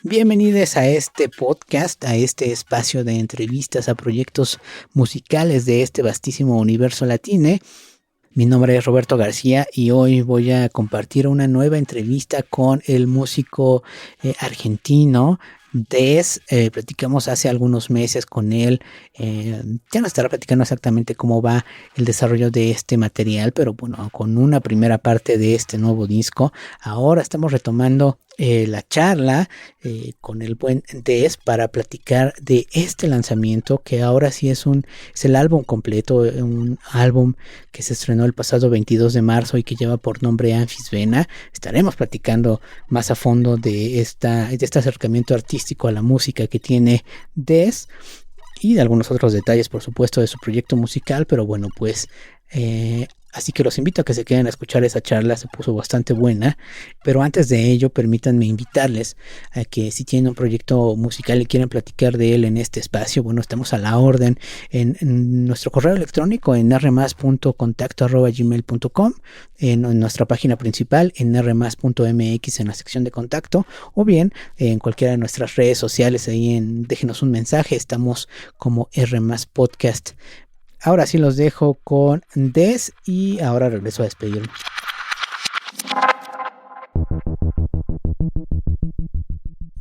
Bienvenidos a este podcast, a este espacio de entrevistas a proyectos musicales de este vastísimo universo latino. Mi nombre es Roberto García y hoy voy a compartir una nueva entrevista con el músico argentino Des. Platicamos hace algunos meses con él. Ya nos estará platicando exactamente cómo va el desarrollo de este material, pero bueno, con una primera parte de este nuevo disco. Ahora estamos retomando la charla con el buen Des para platicar de este lanzamiento que ahora sí es el álbum completo, un álbum que se estrenó el pasado 22 de marzo y que lleva por nombre Anfisbena. Estaremos platicando más a fondo de este acercamiento artístico a la música que tiene Des y de algunos otros detalles, por supuesto, de su proyecto musical, pero bueno, pues así que los invito a que se queden a escuchar esa charla, se puso bastante buena, pero antes de ello permítanme invitarles a que si tienen un proyecto musical y quieren platicar de él en este espacio, bueno, estamos a la orden en nuestro correo electrónico en rmas.contacto@gmail.com, en nuestra página principal en rmas.mx en la sección de contacto, o bien en cualquiera de nuestras redes sociales, déjenos un mensaje, estamos como RMás Podcast. Ahora sí los dejo con Des y ahora regreso a despedirme.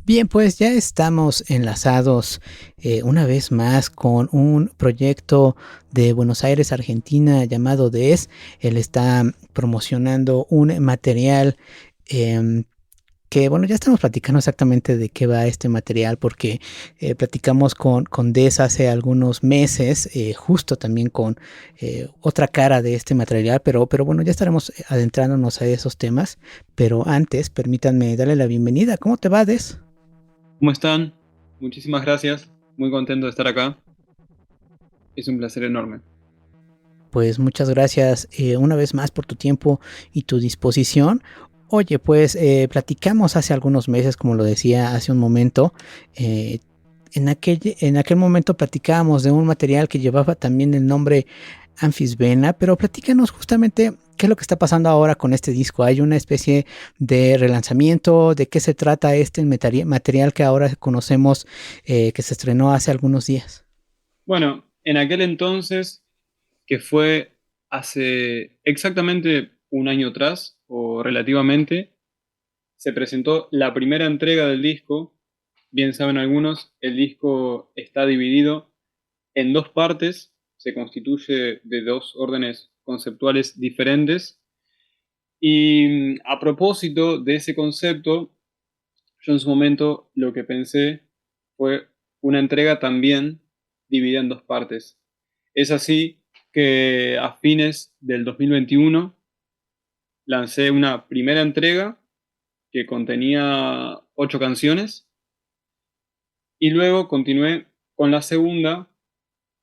Bien, pues ya estamos enlazados una vez más con un proyecto de Buenos Aires, Argentina, llamado Des. Él está promocionando un material que bueno, ya estamos platicando exactamente de qué va este material porque platicamos con Des hace algunos meses, justo también con otra cara de este material, pero bueno, ya estaremos adentrándonos a esos temas, pero antes permítanme darle la bienvenida. ¿Cómo te va, Des? ¿Cómo están? Muchísimas gracias. Muy contento de estar acá. Es un placer enorme. Pues muchas gracias una vez más por tu tiempo y tu disposición. Oye, pues platicamos hace algunos meses, como lo decía hace un momento. En aquel momento platicábamos de un material que llevaba también el nombre Anfisbena, pero platícanos justamente qué es lo que está pasando ahora con este disco. ¿Hay una especie de relanzamiento? ¿De qué se trata este material que ahora conocemos, que se estrenó hace algunos días? Bueno, en aquel entonces, que fue hace exactamente un año atrás, o relativamente, se presentó la primera entrega del disco. Bien saben algunos, el disco está dividido en dos partes, se constituye de dos órdenes conceptuales diferentes. Y a propósito de ese concepto, yo en su momento lo que pensé fue una entrega también dividida en dos partes. Es así que a fines del 2021 lancé una primera entrega que contenía 8 canciones y luego continué con la segunda,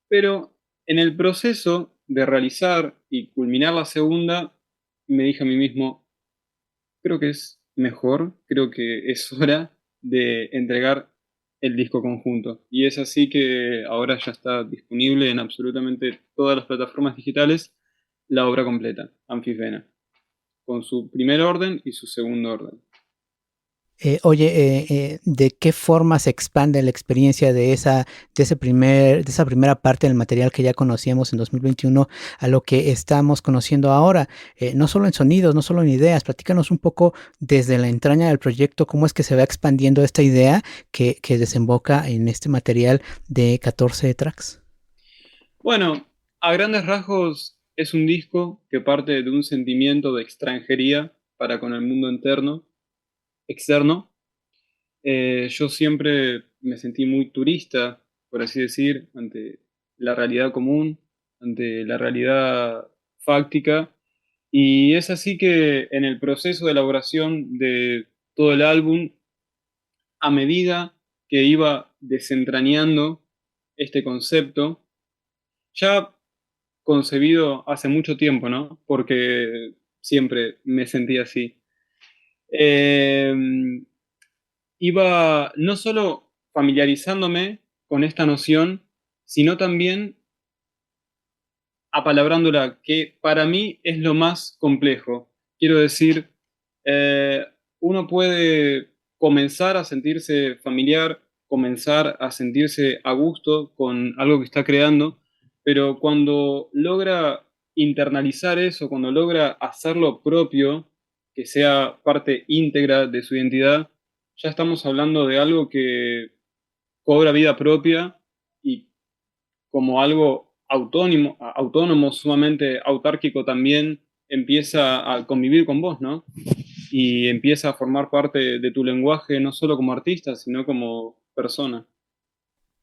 pero en el proceso de realizar y culminar la segunda me dije a mí mismo, creo que es mejor, creo que es hora de entregar el disco conjunto. Y es así que ahora ya está disponible en absolutamente todas las plataformas digitales la obra completa, Anfisbena, con su primer orden y su segundo orden. ¿De qué forma se expande la experiencia de esa primera parte del material que ya conocíamos en 2021 a lo que estamos conociendo ahora? No solo en sonidos, no solo en ideas. Platícanos un poco desde la entraña del proyecto, cómo es que se va expandiendo esta idea que desemboca en este material de 14 tracks. Bueno, a grandes rasgos es un disco que parte de un sentimiento de extranjería para con el mundo externo. Yo siempre me sentí muy turista, por así decir, ante la realidad común, ante la realidad fáctica. Y es así que en el proceso de elaboración de todo el álbum, a medida que iba desentrañando este concepto, ya concebido hace mucho tiempo, ¿no? Porque siempre me sentí así. Eh, Iba no solo familiarizándome con esta noción, sino también apalabrándola, que para mí es lo más complejo. Quiero decir, uno puede comenzar a sentirse familiar, comenzar a sentirse a gusto con algo que está creando, pero cuando logra internalizar eso, cuando logra hacerlo propio, que sea parte íntegra de su identidad, ya estamos hablando de algo que cobra vida propia y como algo autónomo, sumamente autárquico también, empieza a convivir con vos, ¿no? Y empieza a formar parte de tu lenguaje, no solo como artista, sino como persona.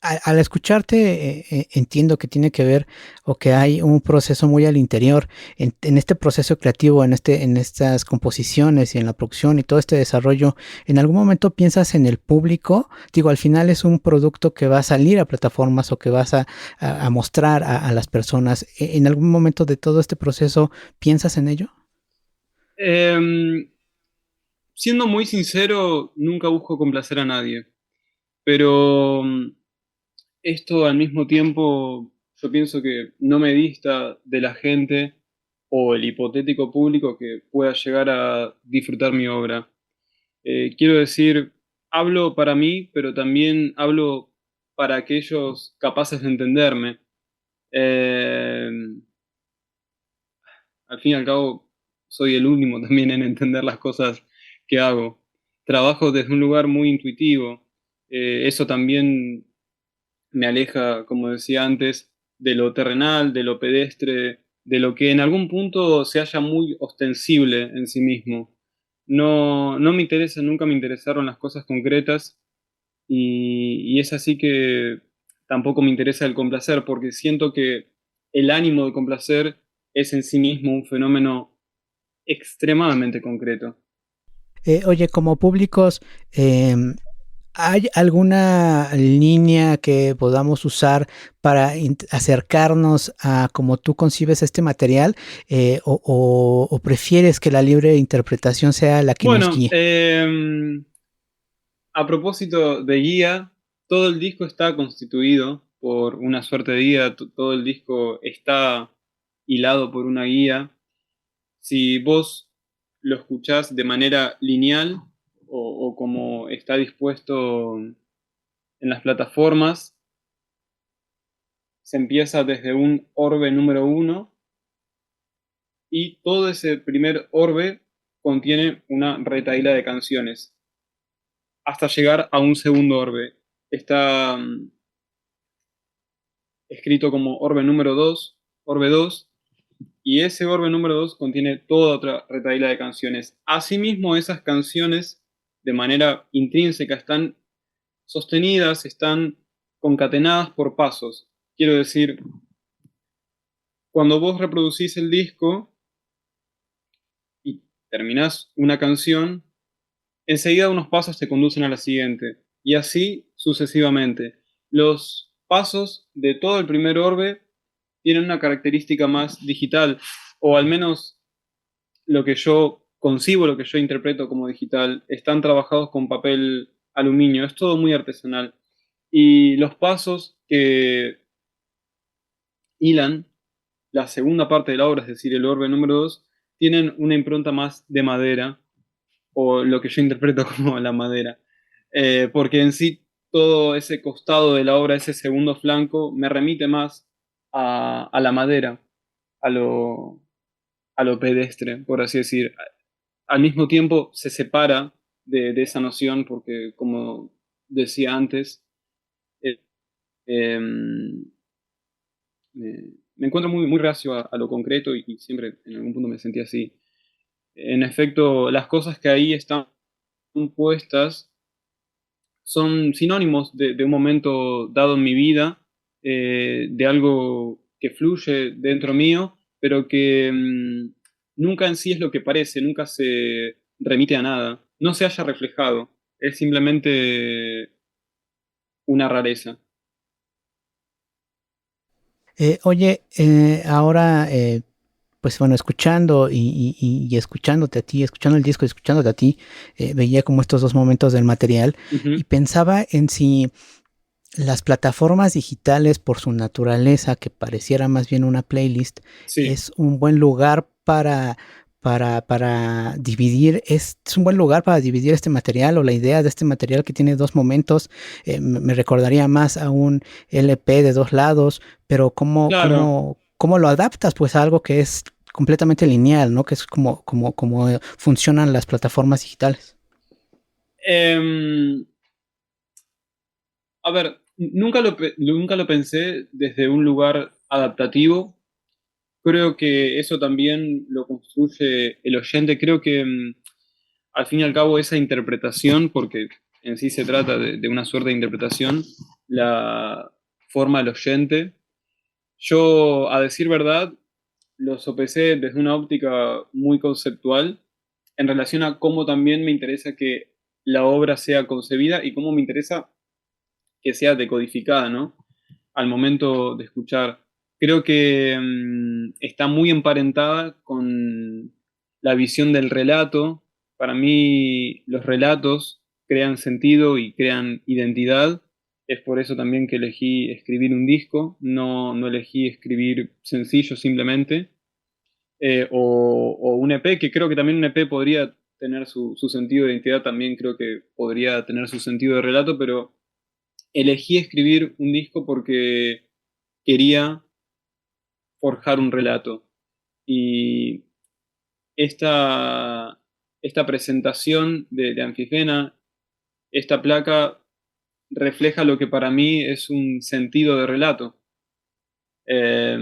Al escucharte, entiendo que tiene que ver o que hay un proceso muy al interior en este proceso creativo, en estas composiciones y en la producción y todo este desarrollo. ¿En algún momento piensas en el público? Digo, al final es un producto que va a salir a plataformas o que vas a mostrar a las personas. ¿En algún momento de todo este proceso piensas en ello? Em, Siendo muy sincero, nunca busco complacer a nadie, pero esto al mismo tiempo yo pienso que no me dista de la gente o el hipotético público que pueda llegar a disfrutar mi obra. Quiero decir, hablo para mí, pero también hablo para aquellos capaces de entenderme. Eh, Al fin y al cabo, soy el último también en entender las cosas que hago. Trabajo desde un lugar muy intuitivo. Eso también me aleja, como decía antes, de lo terrenal, de lo pedestre, de lo que en algún punto se haya muy ostensible en sí mismo. No me interesa, nunca me interesaron las cosas concretas y es así que tampoco me interesa el complacer, porque siento que el ánimo de complacer es en sí mismo un fenómeno extremadamente concreto. Oye, como públicos, ¿hay alguna línea que podamos usar para acercarnos a cómo tú concibes este material? ¿O prefieres que la libre interpretación sea la que nos Bueno, guíe? a propósito de guía, todo el disco está constituido por una suerte de guía, todo el disco está hilado por una guía. Si vos lo escuchás de manera lineal o como está dispuesto en las plataformas, se empieza desde un orbe número uno y todo ese primer orbe contiene una retahíla de canciones hasta llegar a un segundo orbe. Está escrito como orbe número 2, orbe 2, y ese orbe número 2 contiene toda otra retahíla de canciones. Asimismo, esas canciones, de manera intrínseca, están sostenidas, están concatenadas por pasos. Quiero decir, cuando vos reproducís el disco y terminás una canción, enseguida unos pasos te conducen a la siguiente, y así sucesivamente. Los pasos de todo el primer orbe tienen una característica más digital, o al menos lo que yo concibo, lo que yo interpreto como digital, están trabajados con papel aluminio, es todo muy artesanal. Y los pasos que hilan la segunda parte de la obra, es decir, el orbe número 2, tienen una impronta más de madera, o lo que yo interpreto como la madera. Porque en sí todo ese costado de la obra, ese segundo flanco, me remite más a la madera, a lo, a lo pedestre, por así decir. Al mismo tiempo se separa de esa noción porque, como decía antes, eh, em, me encuentro muy reacio a lo concreto y siempre en algún punto me sentí así. En efecto, las cosas que ahí están puestas son sinónimos de un momento dado en mi vida, de algo que fluye dentro mío, pero que nunca en sí es lo que parece, nunca se remite a nada, no se haya reflejado, es simplemente una rareza. Oye, ahora, pues bueno, escuchando y escuchándote a ti, escuchando el disco y escuchándote a ti, veía como estos dos momentos del material y Ujú. pensaba en si las plataformas digitales, por su naturaleza, que pareciera más bien una playlist, Sí, es un buen lugar para dividir, es un buen lugar para dividir este material o la idea de este material que tiene dos momentos. Me recordaría más a un LP de dos lados, pero Claro. cómo lo adaptas pues a algo que es completamente lineal, ¿no? Que es como funcionan las plataformas digitales. Em, a ver, nunca lo pensé desde un lugar adaptativo. Creo que eso también lo construye el oyente. Creo que al fin y al cabo esa interpretación, porque en sí se trata de una suerte de interpretación, la forma del oyente. Yo, a decir verdad, lo sopesé desde una óptica muy conceptual en relación a cómo también me interesa que la obra sea concebida y cómo me interesa que sea decodificada, ¿no? Al momento de escuchar. Creo que está muy emparentada con la visión del relato. Para mí, los relatos crean sentido y crean identidad. Es por eso también que elegí escribir un disco, no elegí escribir sencillo simplemente, o un EP, que creo que también un EP podría tener su sentido de identidad, también creo que podría tener su sentido de relato, pero elegí escribir un disco porque quería forjar un relato. Y esta, esta presentación de Anfigena, esta placa, refleja lo que para mí es un sentido de relato. Eh,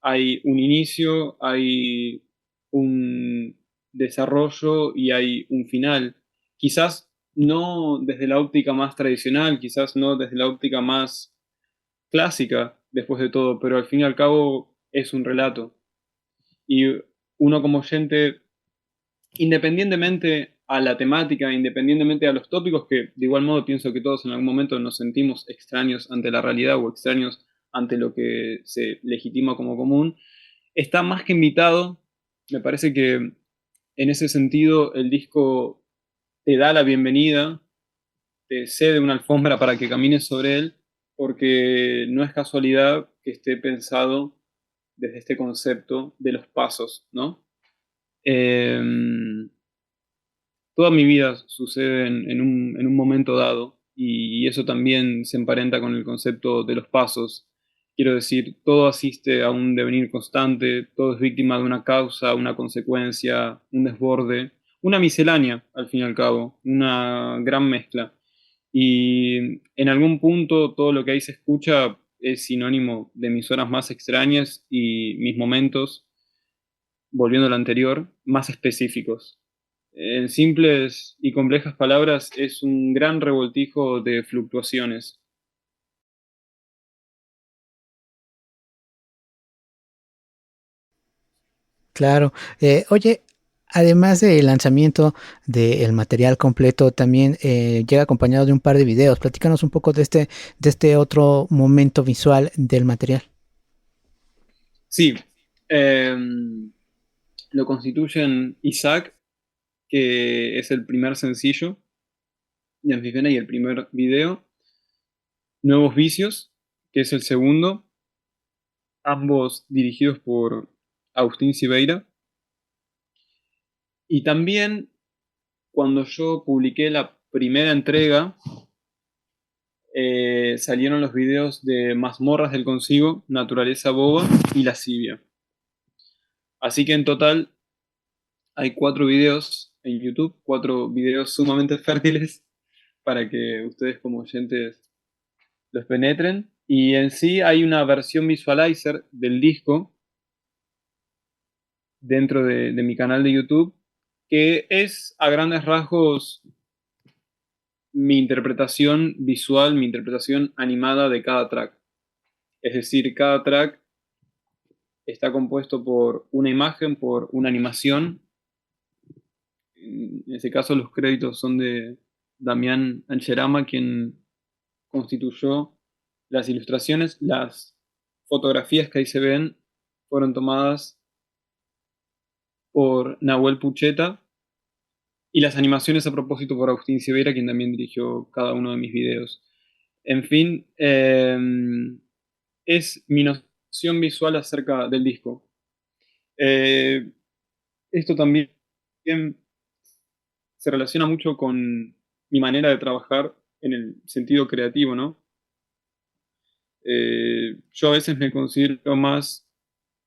Hay un inicio, hay un desarrollo y hay un final. Quizás no desde la óptica más tradicional, quizás no desde la óptica más clásica, después de todo, pero al fin y al cabo es un relato. Y uno como oyente, independientemente a la temática, independientemente a los tópicos, que de igual modo pienso que todos en algún momento nos sentimos extraños ante la realidad o extraños ante lo que se legitima como común, está más que invitado. Me parece que en ese sentido el disco te da la bienvenida, te cede una alfombra para que camines sobre él, porque no es casualidad que esté pensado desde este concepto de los pasos, ¿no? Eh, Toda mi vida sucede en un momento dado y eso también se emparenta con el concepto de los pasos. Quiero decir, todo asiste a un devenir constante, todo es víctima de una causa, una consecuencia, un desborde, una miscelánea, al fin y al cabo, una gran mezcla. Y en algún punto todo lo que ahí se escucha es sinónimo de mis horas más extrañas y mis momentos, volviendo a lo anterior, más específicos. En simples y complejas palabras, es un gran revoltijo de fluctuaciones. Claro. Oye, además del lanzamiento del material completo, también llega acompañado de un par de videos. Platícanos un poco de este otro momento visual del material. Sí, eh, lo constituyen Isaac, que es el primer sencillo de Anfifena y el primer video, Nuevos Vicios, que es el segundo, ambos dirigidos por Agustín Siveira. Y también cuando yo publiqué la primera entrega, salieron los videos de Mazmorras del Consigo, Naturaleza Boba y Lascivia. Así que en total hay 4 videos en YouTube, 4 videos sumamente fértiles para que ustedes como oyentes los penetren. Y en sí hay una versión visualizer del disco dentro de mi canal de YouTube, que es a grandes rasgos mi interpretación visual, mi interpretación animada de cada track. Es decir, cada track está compuesto por una imagen, por una animación. En ese caso los créditos son de Damián Ancherama, quien constituyó las ilustraciones. Las fotografías que ahí se ven fueron tomadas por Nahuel Pucheta y las animaciones a propósito por Agustín Severa, quien también dirigió cada uno de mis videos. En fin, es mi noción visual acerca del disco. Eh, esto también se relaciona mucho con mi manera de trabajar en el sentido creativo, ¿no? Yo a veces me considero más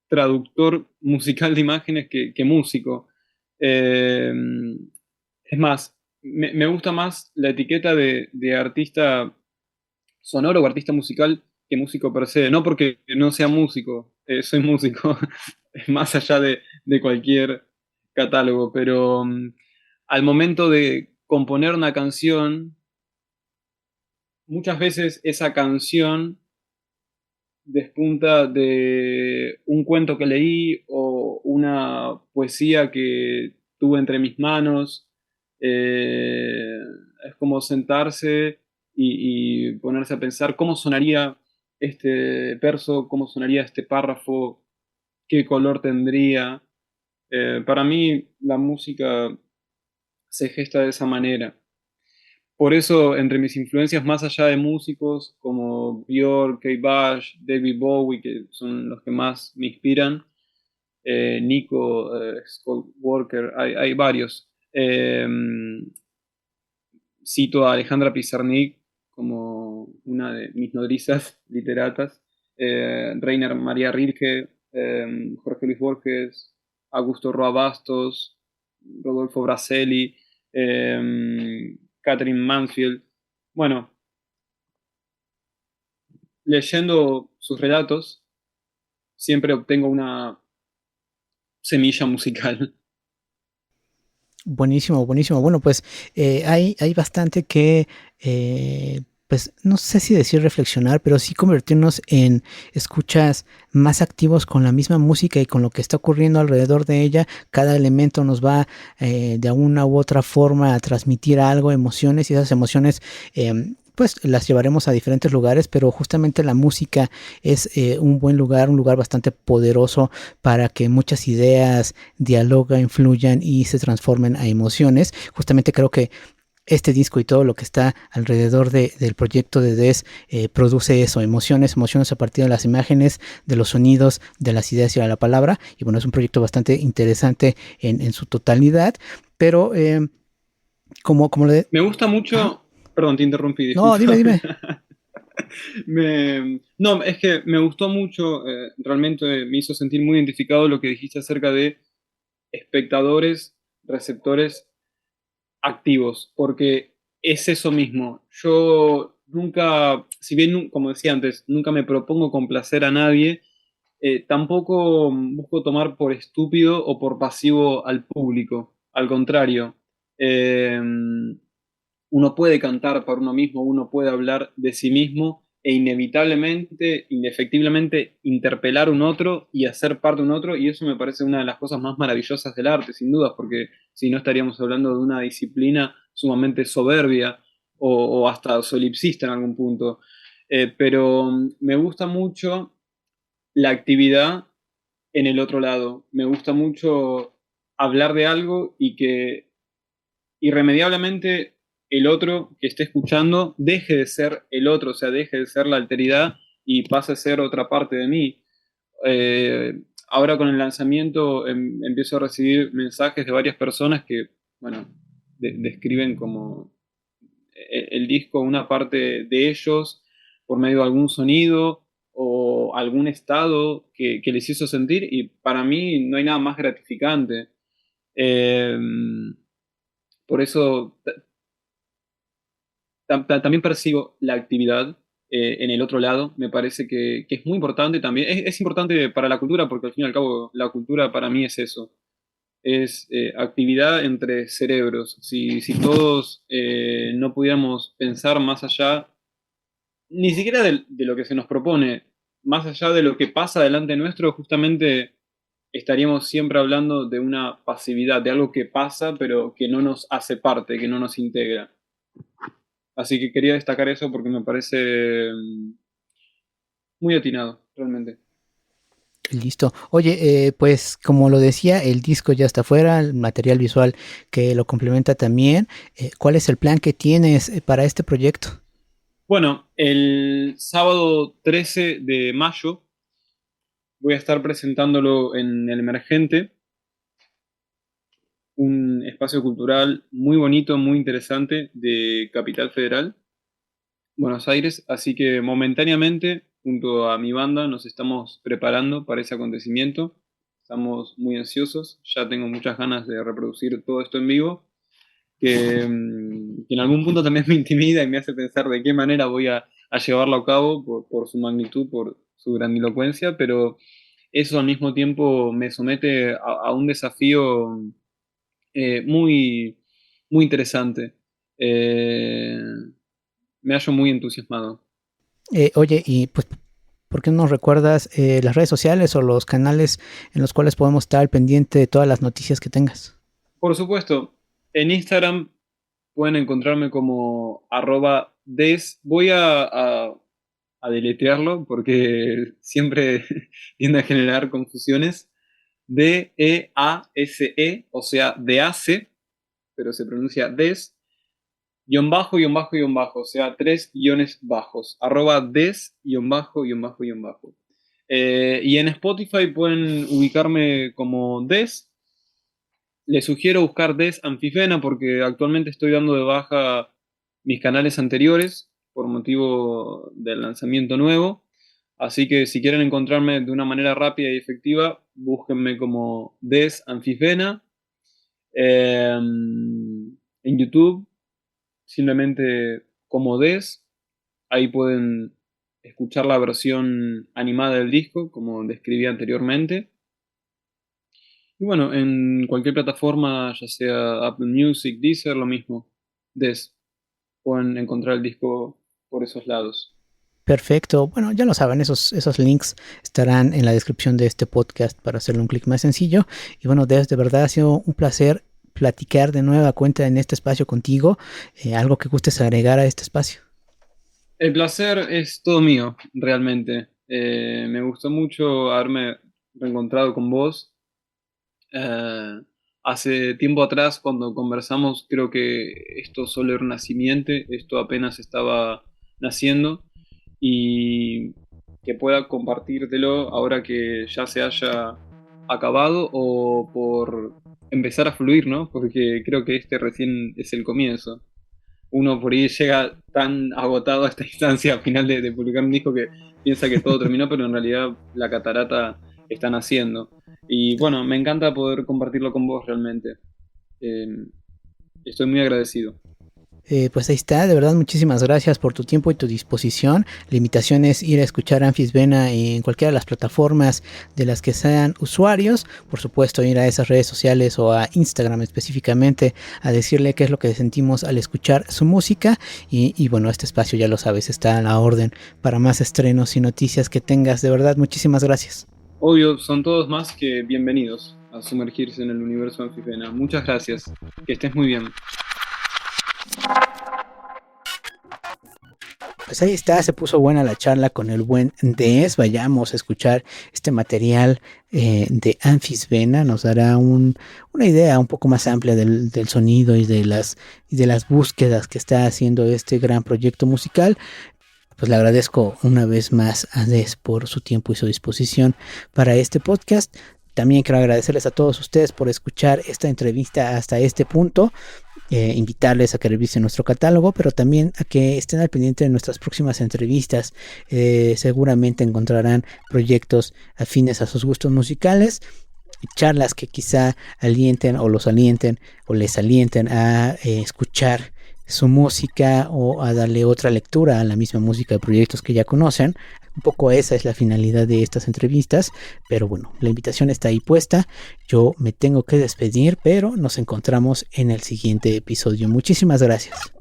traductor musical de imágenes que músico. Eh, es más, me gusta más la etiqueta de artista sonoro o artista musical que músico per se. No porque no sea músico, soy músico, más allá de cualquier catálogo, pero al momento de componer una canción, muchas veces esa canción despunta de un cuento que leí o una poesía que tuve entre mis manos. Eh, es como sentarse y ponerse a pensar cómo sonaría este verso, cómo sonaría este párrafo, qué color tendría. Para mí la música se gesta de esa manera. Por eso, entre mis influencias más allá de músicos como Björk, Kate Bush, David Bowie, que son los que más me inspiran, Nico, Scott Walker, hay varios. Cito a Alejandra Pizarnik como una de mis nodrizas literatas, Rainer María Rilke, Jorge Luis Borges, Augusto Roa Bastos, Rodolfo Braselli, Catherine Mansfield. Bueno, leyendo sus relatos, siempre obtengo una semilla musical. Buenísimo, buenísimo. Bueno, pues hay bastante que, pues no sé si decir reflexionar, pero sí convertirnos en escuchas más activos con la misma música y con lo que está ocurriendo alrededor de ella. Cada elemento nos va de una u otra forma a transmitir algo, emociones, y esas emociones pues las llevaremos a diferentes lugares, pero justamente la música es un buen lugar, un lugar bastante poderoso para que muchas ideas dialogan, influyan y se transformen a emociones. Justamente creo que este disco y todo lo que está alrededor del proyecto de Des produce eso, emociones, emociones a partir de las imágenes, de los sonidos, de las ideas y de la palabra. Y bueno, es un proyecto bastante interesante en su totalidad, pero como le... Me gusta Ajá. mucho, perdón, te interrumpí, No, disculpa. dime. No, es que me gustó mucho, realmente me hizo sentir muy identificado lo que dijiste acerca de espectadores, receptores activos, porque es eso mismo. Yo nunca, si bien, como decía antes, nunca me propongo complacer a nadie, tampoco busco tomar por estúpido o por pasivo al público. Al contrario, eh, uno puede cantar para uno mismo, uno puede hablar de sí mismo e inevitablemente, indefectiblemente interpelar a un otro y hacer parte de un otro, y eso me parece una de las cosas más maravillosas del arte, sin dudas, porque si no estaríamos hablando de una disciplina sumamente soberbia o hasta solipsista en algún punto. Pero me gusta mucho la actividad en el otro lado. Me gusta mucho hablar de algo y que irremediablemente el otro que esté escuchando deje de ser el otro, o sea, deje de ser la alteridad y pase a ser otra parte de mí. Ahora con el lanzamiento empiezo a recibir mensajes de varias personas que, bueno, describen como el disco una parte de ellos por medio de algún sonido o algún estado que les hizo sentir, y para mí no hay nada más gratificante. Eh, por eso también percibo la actividad en el otro lado. Me parece que es muy importante también. Es importante para la cultura porque al fin y al cabo la cultura para mí es eso. Es actividad entre cerebros. Si todos no pudiéramos pensar más allá, ni siquiera de lo que se nos propone, más allá de lo que pasa delante nuestro, justamente estaríamos siempre hablando de una pasividad, de algo que pasa pero que no nos hace parte, que no nos integra. Así que quería destacar eso porque me parece muy atinado, realmente. Listo. Oye, pues como lo decía, el disco ya está afuera, el material visual que lo complementa también. ¿Cuál es el plan que tienes para este proyecto? Bueno, el sábado 13 de mayo voy a estar presentándolo en el Emergente. un espacio cultural muy bonito, muy interesante de Capital Federal, Buenos Aires, así que momentáneamente, junto a mi banda, nos estamos preparando para ese acontecimiento. Estamos muy ansiosos, ya tengo muchas ganas de reproducir todo esto en vivo, que en algún punto también me intimida y me hace pensar de qué manera voy a llevarlo a cabo por su magnitud, por su grandilocuencia, pero eso al mismo tiempo me somete a un desafío muy, muy interesante. Eh, Me hallo muy entusiasmado. Oye, y pues, ¿por qué no nos recuerdas las redes sociales o los canales en los cuales podemos estar al pendiente de todas las noticias que tengas? Por supuesto, en Instagram pueden encontrarme como @des. Voy a deletrearlo porque siempre tiende a generar confusiones. DEASE, o sea, DEASE, pero se pronuncia des, guión bajo, guión bajo, guión bajo, o sea, 3 guiones bajos, @des, guión bajo, guión bajo, guión bajo. Y en Spotify pueden ubicarme como des. Les sugiero buscar Des Anfifena porque actualmente estoy dando de baja mis canales anteriores por motivo del lanzamiento nuevo. Así que si quieren encontrarme de una manera rápida y efectiva, búsquenme como Des Anfifena. En YouTube, simplemente como Des. Ahí pueden escuchar la versión animada del disco, como describí anteriormente. Y bueno, en cualquier plataforma, ya sea Apple Music, Deezer, lo mismo. Pueden encontrar el disco por esos lados. Perfecto. Bueno, ya lo saben, esos links estarán en la descripción de este podcast para hacerle un clic más sencillo. Y bueno, de verdad ha sido un placer platicar de nueva cuenta en este espacio contigo. Algo que gustes agregar a este espacio. El placer es todo mío, realmente. Me gustó mucho haberme reencontrado con vos. Eh, Hace tiempo atrás, cuando conversamos, creo que esto solo era una simiente, esto apenas estaba naciendo. Y que pueda compartírtelo ahora que ya se haya acabado o por empezar a fluir, ¿no? Porque creo que este recién es el comienzo. Uno por ahí llega tan agotado a esta instancia al final de publicar un disco que piensa que todo terminó, pero en realidad la catarata está naciendo. Y bueno, me encanta poder compartirlo con vos realmente. Eh, Estoy muy agradecido. Pues ahí está, de verdad muchísimas gracias por tu tiempo y tu disposición. La invitación es ir a escuchar Anfisbena en cualquiera de las plataformas de las que sean usuarios. Por supuesto, ir a esas redes sociales o a Instagram específicamente a decirle qué es lo que sentimos al escuchar su música. Y bueno, este espacio ya lo sabes, está a la orden para más estrenos y noticias que tengas. De verdad, muchísimas gracias. Obvio, son todos más que bienvenidos a sumergirse en el universo Anfifena. Muchas gracias. Que estés muy bien. Pues ahí está, se puso buena la charla con el buen Des. Vayamos a escuchar este material de Anfisbena. Nos dará una idea un poco más amplia del sonido y de las búsquedas que está haciendo este gran proyecto musical. Pues le agradezco una vez más a Des por su tiempo y su disposición para este podcast. También quiero agradecerles a todos ustedes por escuchar esta entrevista hasta este punto. Invitarles a que revisen nuestro catálogo, pero también a que estén al pendiente de nuestras próximas entrevistas. Seguramente encontrarán proyectos afines a sus gustos musicales, charlas que quizá alienten o los alienten o les alienten a escuchar su música o a darle otra lectura a la misma música de proyectos que ya conocen. Un poco esa es la finalidad de estas entrevistas, pero bueno, la invitación está ahí puesta. Yo me tengo que despedir, pero nos encontramos en el siguiente episodio. Muchísimas gracias.